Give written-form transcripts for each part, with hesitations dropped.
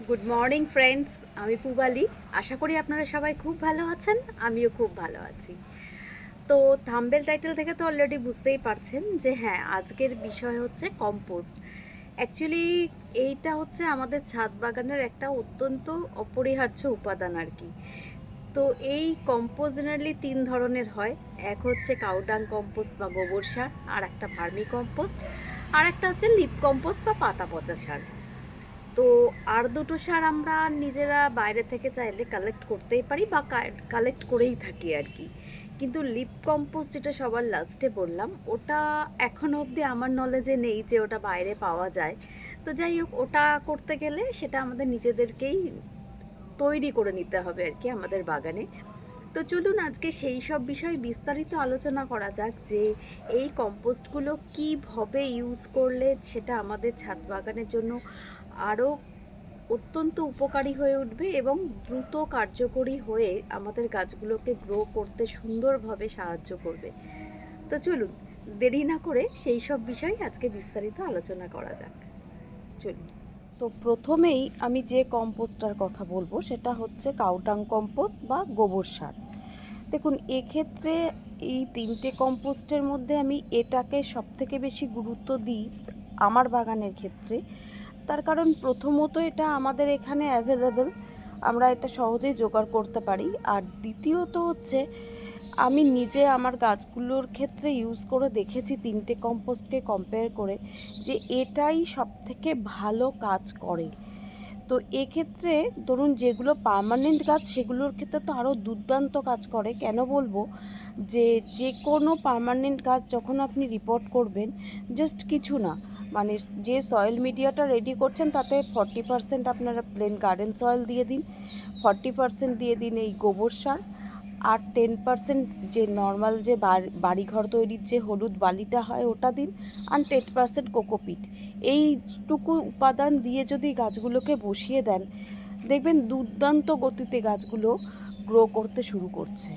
Good morning friends, আমি পুবালি। আশা করি আপনারা সবাই খুব ভালো আছেন, আমিও খুব ভালো আছি। তো থাম্বনেল টাইটেল থেকে তো অলরেডি বুঝতেই পারছেন যে হ্যাঁ, আজকের বিষয় হচ্ছে কম্পোস্ট। অ্যাকচুয়ালি এইটা হচ্ছে আমাদের ছাদ বাগানের একটা অত্যন্ত অপরিহার্য উপাদান আর কি। তো এই কম্পোস্ট জেনারেলি তিন ধরনের হয়। এক হচ্ছে কাউডাং কম্পোস্ট বা গোবর সার, আর একটা ভার্মি কম্পোস্ট, আর একটা হচ্ছে লিপ কম্পোস্ট বা পাতা পচা সার। তো আর দুটো সার আমরা নিজেরা বাইরে থেকে চাইলে কালেক্ট করতেই পারি বা কালেক্ট করেই থাকি আর কি। কিন্তু লিপ কম্পোস্ট যেটা সবার লাস্টে বললাম, ওটা এখনও অবধি আমার নলেজে নেই যে ওটা বাইরে পাওয়া যায়। তো যাই হোক, ওটা করতে গেলে সেটা আমাদের নিজেদেরকেই তৈরি করে নিতে হবে আর কি আমাদের বাগানে। তো চলুন আজকে সেই সব বিষয় বিস্তারিত আলোচনা করা যাক যে এই কম্পোস্টগুলো কীভাবে ইউজ করলে সেটা আমাদের ছাদ বাগানের জন্য আরও অত্যন্ত উপকারী হয়ে উঠবে এবং দ্রুত কার্যকরী হয়ে আমাদের গাছগুলোকে গ্রো করতে সুন্দরভাবে সাহায্য করবে। তো চলুন দেরি না করে সেই সব বিষয় আজকে বিস্তারিত আলোচনা করা যাক। চলুন। তো প্রথমেই আমি যে কম্পোস্টটার কথা বলবো সেটা হচ্ছে কাউডাং কম্পোস্ট বা গোবর সার। দেখুন, এক্ষেত্রে এই তিনটে কম্পোস্টের মধ্যে আমি এটাকে সবথেকে বেশি গুরুত্ব দিই আমার বাগানের ক্ষেত্রে। তার কারণ প্রথমত এটা আমাদের এখানে অ্যাভেলেবেল, আমরা এটা সহজেই জোগাড় করতে পারি। আর দ্বিতীয়ত হচ্ছে আমি নিজে আমার গাছগুলোর ক্ষেত্রে ইউজ করে দেখেছি তিনটে কম্পোস্টকে কম্পেয়ার করে যে এটাই সবথেকে ভালো কাজ করে। তো এক্ষেত্রে ধরুন যেগুলো পার্মানেন্ট গাছ সেগুলোর ক্ষেত্রে তো আরও দুর্দান্ত কাজ করে। কেন বলবো, যে কোনো পার্মানেন্ট গাছ যখন আপনি রিপোর্ট করবেন, জাস্ট কিছু না, মানে যে সয়েল মিডিয়াটা রেডি করছেন তাতে 40% আপনারা প্লেন গার্ডেন সয়েল দিয়ে দিন, 40% দিয়ে দিন এই গোবর সার, আর 10% যে নর্মাল যে বাড়িঘর তৈরির যে হলুদ বালিটা হয় ওটা দিন, আর 10% কোকোপিট। এইটুকু উপাদান দিয়ে যদি গাছগুলোকে বসিয়ে দেন, দেখবেন দুর্দান্ত গতিতে গাছগুলো গ্রো করতে শুরু করছে।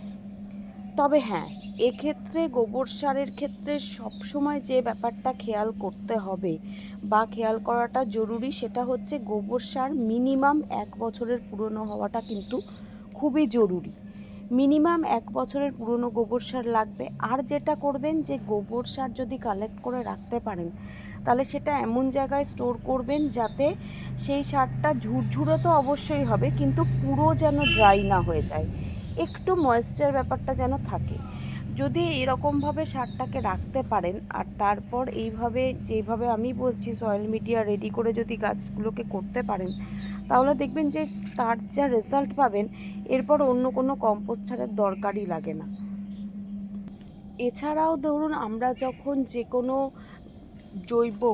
তবে হ্যাঁ, এক্ষেত্রে গোবর সারের ক্ষেত্রে সবসময় যে ব্যাপারটা খেয়াল করতে হবে বা খেয়াল করাটা জরুরি সেটা হচ্ছে গোবর সার মিনিমাম 1 বছরের পুরনো হওয়াটা কিন্তু খুবই জরুরি। মিনিমাম 1 বছরের পুরনো গোবর সার লাগবে। আর যেটা করবেন যে গোবর সার যদি কালেক্ট করে রাখতে পারেন তাহলে সেটা এমন জায়গায় স্টোর করবেন যাতে সেই সারটা ঝুরঝুরে তো অবশ্যই হবে, কিন্তু পুরো যেন ড্রাই না হয়ে যায়, একটু ময়েশ্চার ব্যাপারটা যেন থাকে। যদি এরকমভাবে সারটাকে রাখতে পারেন আর তারপর এইভাবে যেভাবে আমি বলছি সয়েল মিডিয়া রেডি করে যদি গাছগুলোকে করতে পারেন, তাহলে দেখবেন যে তার যা রেজাল্ট পাবেন এরপর অন্য কোনো কম্পোস্ট সারের দরকারই লাগে না। এছাড়াও ধরুন আমরা যখন যে কোনো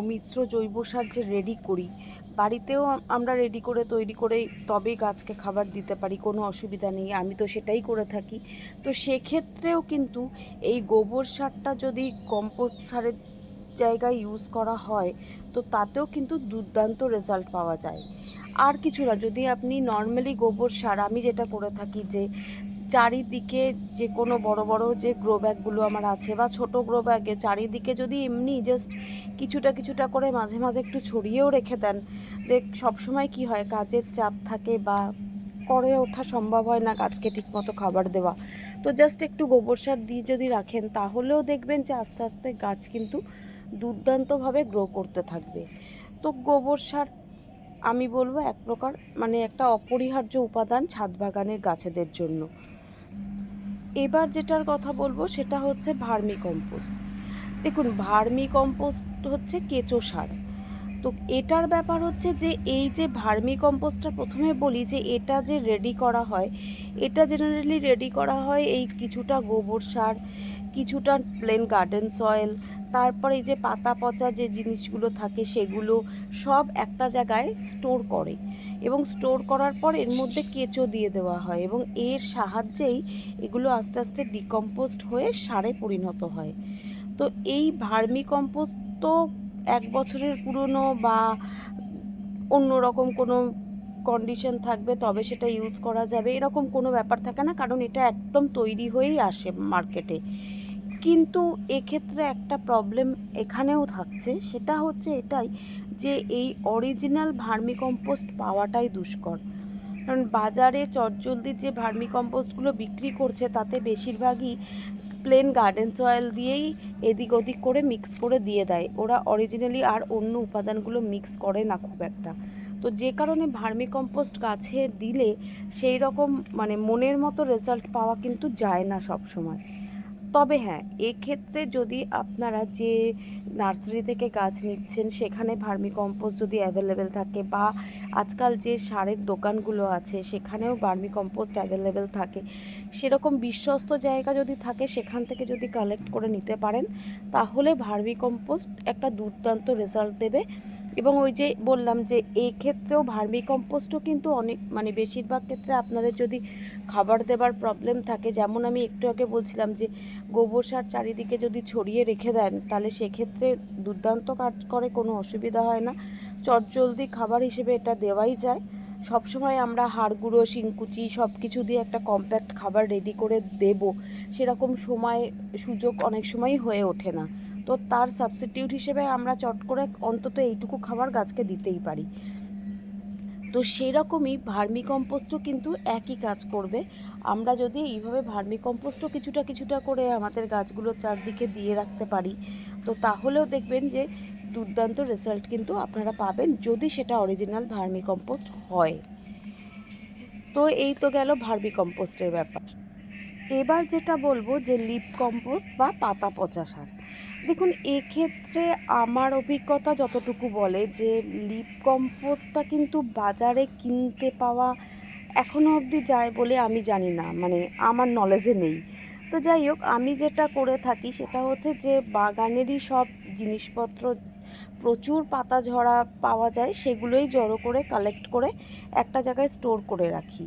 মিশ্র জৈব সার যে রেডি করি, বাড়িতেও আমরা রেডি করে তৈরি করে তবেই গাছকে খাবার দিতে পারি, কোনো অসুবিধা নেই, আমি তো সেটাই করে থাকি। তো সেক্ষেত্রেও কিন্তু এই গোবর সারটা যদি কম্পোস্ট সারের জায়গায় ইউজ করা হয় তো তাতেও কিন্তু দুর্দান্ত রেজাল্ট পাওয়া যায়। আর কিছু না, যদি আপনি নর্মালি গোবর সার, আমি যেটা করে থাকি যে চারিদিকে যে কোনো বড় বড় যে গ্রো ব্যাগগুলো আমার আছে বা ছোট গ্রো ব্যাগে চারিদিকে যদি এমনি জাস্ট কিছুটা কিছুটা করে মাঝে মাঝে একটু ছড়িয়েও রেখে দেন, যে সবসময় কি হয় কাজের চাপ থাকে বা করে ওঠা সম্ভব হয় না গাছকে ঠিকমতো খাবার দেওয়া, তো জাস্ট একটু গোবর সার দিয়ে যদি রাখেন তাহলেও দেখবেন যে আস্তে আস্তে গাছ কিন্তু দুর্দান্তভাবে গ্রো করতে থাকবে। তো গোবর সার আমি বলবো এক প্রকার মানে একটা অপরিহার্য উপাদান ছাদ বাগানের গাছেদের জন্য। এবার যেটার কথা বলবো সেটা হচ্ছে ভার্মি কম্পোস্ট। দেখুন, ভার্মি কম্পোস্ট হচ্ছে কেঁচো সার। তো এটার ব্যাপার হচ্ছে যে এই যে ভার্মি কম্পোস্টটা প্রথমে বলি যে এটা যে রেডি করা হয়, এটা জেনারেলি রেডি করা হয় এই কিছুটা গোবর সার, কিছুটা প্লেন গার্ডেন সয়েল, তারপরে এই যে পাতা পচা যে জিনিসগুলো থাকে সেগুলো সব একটা জায়গায় স্টোর করে এবং স্টোর করার পর এর মধ্যে কেঁচো দিয়ে দেওয়া হয় এবং এর সাহায্যেই এগুলো আস্তে আস্তে ডিকম্পোস্ট হয়ে সারে পরিণত হয়। তো এই ভার্মি কম্পোস্ট তো 1 বছরের পুরনো বা অন্য রকম কোনো কন্ডিশন থাকবে তবে সেটা ইউজ করা যাবে এরকম কোনো ব্যাপার থাকে না, কারণ এটা একদম তৈরি হয়েই আসে মার্কেটে। কিন্তু এক্ষেত্রে একটা প্রবলেম এখানেও থাকছে, সেটা হচ্ছে এটাই যে এই অরিজিনাল ভার্মি কম্পোস্ট পাওয়াটাই দুষ্কর। কারণ বাজারে চটজলদি যে ভার্মি কম্পোস্টগুলো বিক্রি করছে তাতে বেশিরভাগই প্লেন গার্ডেন সয়েল দিয়েই এদিক ওদিক করে মিক্স করে দিয়ে দেয়, ওরা অরিজিনালি আর অন্য উপাদানগুলো মিক্স করে না খুব একটা। তো যে কারণে ভার্মি কম্পোস্ট গাছে দিলে সেই রকম মানে মনের মতো রেজাল্ট পাওয়া কিন্তু যায় না সব সময়। তবে হ্যাঁ, এক্ষেত্রে যদি আপনারা যে নার্সারি থেকে গাছ নিচ্ছেন সেখানে ভার্মি কম্পোস্ট যদি অ্যাভেলেবেল থাকে, বা আজকাল যে সারের দোকানগুলো আছে সেখানেও ভার্মি কম্পোস্ট অ্যাভেলেবেল থাকে, সেরকম বিশ্বস্ত জায়গা যদি থাকে সেখান থেকে যদি কালেক্ট করে নিতে পারেন, তাহলে ভার্মি কম্পোস্ট একটা দুর্দান্ত রেজাল্ট দেবে। এবং ওই যে বললাম যে এই ক্ষেত্রেও ভার্মি কম্পোস্টও কিন্তু অনেক মানে বেশিরভাগ ক্ষেত্রে আপনাদের যদি খাবার দেবার প্রবলেম থাকে, যেমন আমি একটু আগে বলছিলাম যে গোবর সার চারিদিকে যদি ছড়িয়ে রেখে দেন তাহলে সেক্ষেত্রে দুর্দান্ত কাজ করে, কোনো অসুবিধা হয় না, চটজলদি খাবার হিসেবে এটা দেওয়াই যায়। সবসময় আমরা হাড় গুঁড়ো শিংকুচি সব কিছু দিয়ে একটা কম্প্যাক্ট খাবার রেডি করে দেব সেরকম সময় সুযোগ অনেক সময়ই হয়ে ওঠে না। তো তার সাবস্টিটিউট হিসেবে আমরা চট করে অন্তত এইটুকু খাবার গাছকে দিতেই পারি। তো সেই রকমই ভার্মি কম্পোস্টও কিন্তু একই কাজ করবে। আমরা যদি এইভাবে ভার্মি কম্পোস্টও কিছুটা কিছুটা করে আমাদের গাছগুলোর চারদিকে দিয়ে রাখতে পারি, তো তাহলেও দেখবেন যে দুর্দান্ত রেজাল্ট কিন্তু আপনারা পাবেন, যদি সেটা অরিজিনাল ভার্মি কম্পোস্ট হয়। তো এই তো গেল ভার্মি কম্পোস্টের ব্যাপার। এবার যেটা বলবো যে লিপ কম্পোস্ট বা পাতা পচা সার। দেখুন, এক্ষেত্রে আমার অভিজ্ঞতা যতটুকু বলে যে লিপ কম্পোস্টটা কিন্তু বাজারে কিনতে পাওয়া এখনও অবধি যায় বলে আমি জানি না, মানে আমার নলেজে নেই। তো যাই হোক, আমি যেটা করে থাকি সেটা হচ্ছে যে বাগানেরই সব জিনিসপত্র, প্রচুর পাতা ঝরা পাওয়া যায়, সেগুলোই জড়ো করে কালেক্ট করে একটা জায়গায় স্টোর করে রাখি,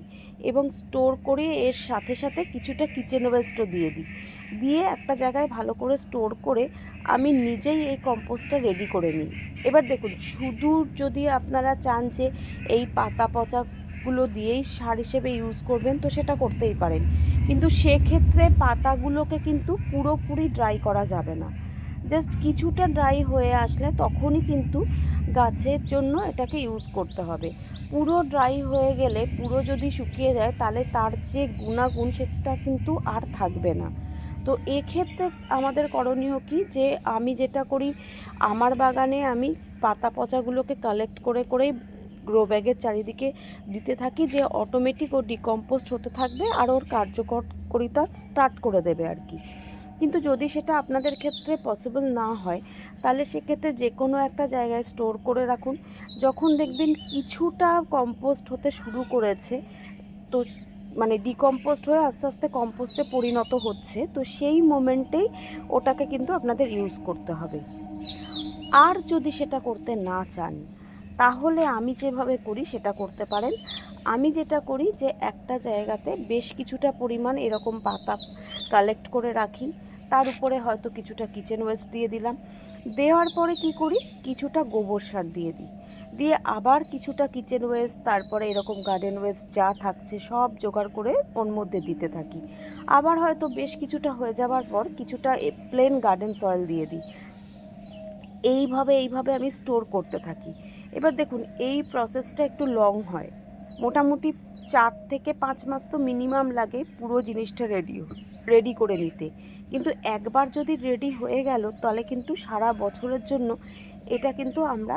এবং স্টোর করে এর সাথে সাথে কিছুটা কিচেন ওয়েস্টও দিয়ে দিই, দিয়ে একটা জায়গায় ভালো করে স্টোর করে আমি নিজেই এই কম্পোস্টটা রেডি করে নিই। এবার দেখুন, শুধু যদি আপনারা চান যে এই পাতা পচাগুলো দিয়েই সার হিসেবে ইউজ করবেন তো সেটা করতেই পারেন, কিন্তু সেক্ষেত্রে পাতাগুলোকে কিন্তু পুরোপুরি ড্রাই করা যাবে না, জাস্ট কিছুটা ড্রাই হয়ে আসলে তখনই কিন্তু গাছের জন্য এটাকে ইউজ করতে হবে। পুরো ড্রাই হয়ে গেলে, পুরো যদি শুকিয়ে যায় তাহলে তার যে গুণাগুণ সেটা কিন্তু আর থাকবে না। তো এক্ষেত্রে আমাদের করণীয় কি, যে আমি যেটা করি, আমার বাগানে আমি পাতা পচাগুলোকে কালেক্ট করে করেই গ্রো ব্যাগের চারিদিকে দিতে থাকি, যে অটোমেটিক ও ডিকম্পোস্ট হতে থাকবে আর ওর কার্যকরিতা স্টার্ট করে দেবে আর কি। কিন্তু যদি সেটা আপনাদের ক্ষেত্রে পসিবল না হয় তাহলে সেক্ষেত্রে যে কোনো একটা জায়গায় স্টোর করে রাখুন। যখন দেখবেন কিছুটা কম্পোস্ট হতে শুরু করেছে, তো মানে ডিকম্পোস্ট হয়ে আস্তে আস্তে কম্পোস্টে পরিণত হচ্ছে, তো সেই মোমেন্টেই ওটাকে কিন্তু আপনাদের ইউজ করতে হবে। আর যদি সেটা করতে না চান তাহলে আমি যেভাবে করি সেটা করতে পারেন। আমি যেটা করি যে একটা জায়গাতে বেশ কিছুটা পরিমাণ এরকম পাতা কালেক্ট করে রাখি, তার উপরে হয়তো কিছুটা কিচেন ওয়েস্ট দিয়ে দিলাম, দেওয়ার পরে কি করি, কিছুটা গোবর সার দিয়ে দিই, দিয়ে আবার কিছুটা কিচেন ওয়েস্ট, তারপরে এরকম গার্ডেন ওয়েস্ট যা থাকছে সব জোগাড় করে ওর মধ্যে দিতে থাকি। আবার হয়তো বেশ কিছুটা হয়ে যাওয়ার পর কিছুটা প্লেন গার্ডেন সয়েল দিয়ে দিই। এইভাবে আমি স্টোর করতে থাকি। এবার দেখুন, এই প্রসেসটা একটু লং হয়, মোটামুটি 4 থেকে 5 মাস তো মিনিমাম লাগে পুরো জিনিসটা রেডি করে নিতে। কিন্তু একবার যদি রেডি হয়ে গেল তাহলে কিন্তু সারা বছরের জন্য এটা কিন্তু আমরা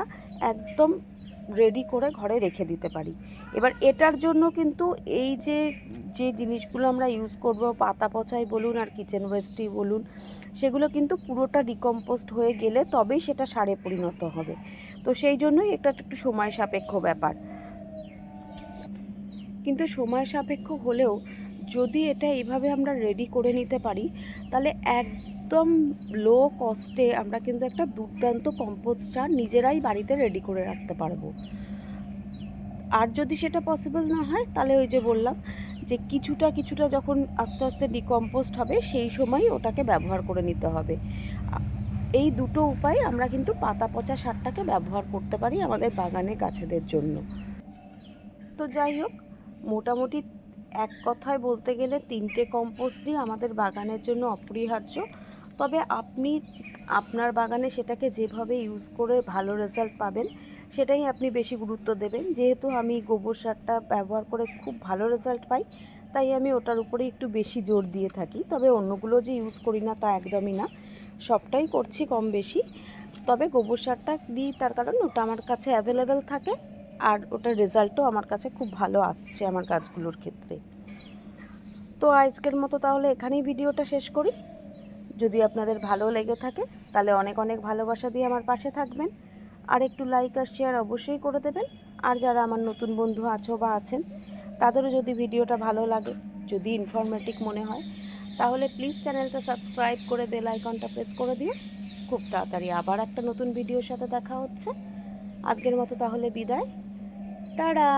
একদম রেডি করে ঘরে রেখে দিতে পারি। এবার এটার জন্য কিন্তু এই যে যে জিনিসগুলো আমরা ইউজ করব, পাতা পচাই বলুন আর কিচেন ওয়েস্টই বলুন, সেগুলো কিন্তু পুরোটা ডিকম্পোস্ট হয়ে গেলে তবেই সেটা সারে পরিণত হবে। তো সেই জন্যই এটা একটু সময় সাপেক্ষ ব্যাপার। কিন্তু সময় সাপেক্ষ হলেও যদি এটা এইভাবে আমরা রেডি করে নিতে পারি তাহলে একদম লো কস্টে আমরা কিন্তু একটা দুর্দান্ত কম্পোস্ট সার নিজেরাই বাড়িতে রেডি করে রাখতে পারবো। আর যদি সেটা পসিবল না হয় তাহলে ওই যে বললাম যে কিছুটা যখন আস্তে আস্তে ডিকম্পোস্ট হবে সেই সময় ওটাকে ব্যবহার করে নিতে হবে। এই দুটো উপায়ে আমরা কিন্তু পাতা পচা সারটাকে ব্যবহার করতে পারি আমাদের বাগানে গাছেদের জন্য। তো যাই হোক, মোটামুটি এক কথায় বলতে গেলে 3টে কম্পোস্টই আমাদের বাগানের জন্য অপরিহার্য। তবে আপনি আপনার বাগানে সেটাকে যেভাবে ইউজ করে ভালো রেজাল্ট পাবেন সেটাই আপনি বেশি গুরুত্ব দেবেন। যেহেতু আমি গোবর সারটা ব্যবহার করে খুব ভালো রেজাল্ট পাই, তাই আমি ওটার উপরে একটু বেশি জোর দিয়ে থাকি। তবে অন্যগুলো যে ইউজ করি না তা একদমই না, সবটাই করছি কম বেশি। তবে গোবর সারটা দিই তার কারণ ওটা আমার কাছে অ্যাভেলেবেল থাকে, আর ওটার রেজাল্টও আমার কাছে খুব ভালো আসছে আমার গাছগুলোর ক্ষেত্রে। তো আজকের মতো তাহলে এখানেই ভিডিওটা শেষ করি। যদি আপনাদের ভালো লেগে থাকে তাহলে অনেক অনেক ভালোবাসা দিয়ে আমার পাশে থাকবেন, আর একটু লাইক আর শেয়ার অবশ্যই করে দেবেন। আর যারা আমার নতুন বন্ধু আছো বা আছেন তাদেরও যদি ভিডিওটা ভালো লাগে, যদি ইনফরমেটিভ মনে হয়, তাহলে প্লিজ চ্যানেলটা সাবস্ক্রাইব করে বেল আইকনটা প্রেস করে দিও। খুব তাড়াতাড়ি আবার একটা নতুন ভিডিওর সাথে দেখা হচ্ছে। আজকের মতো তাহলে বিদায়, টাটা।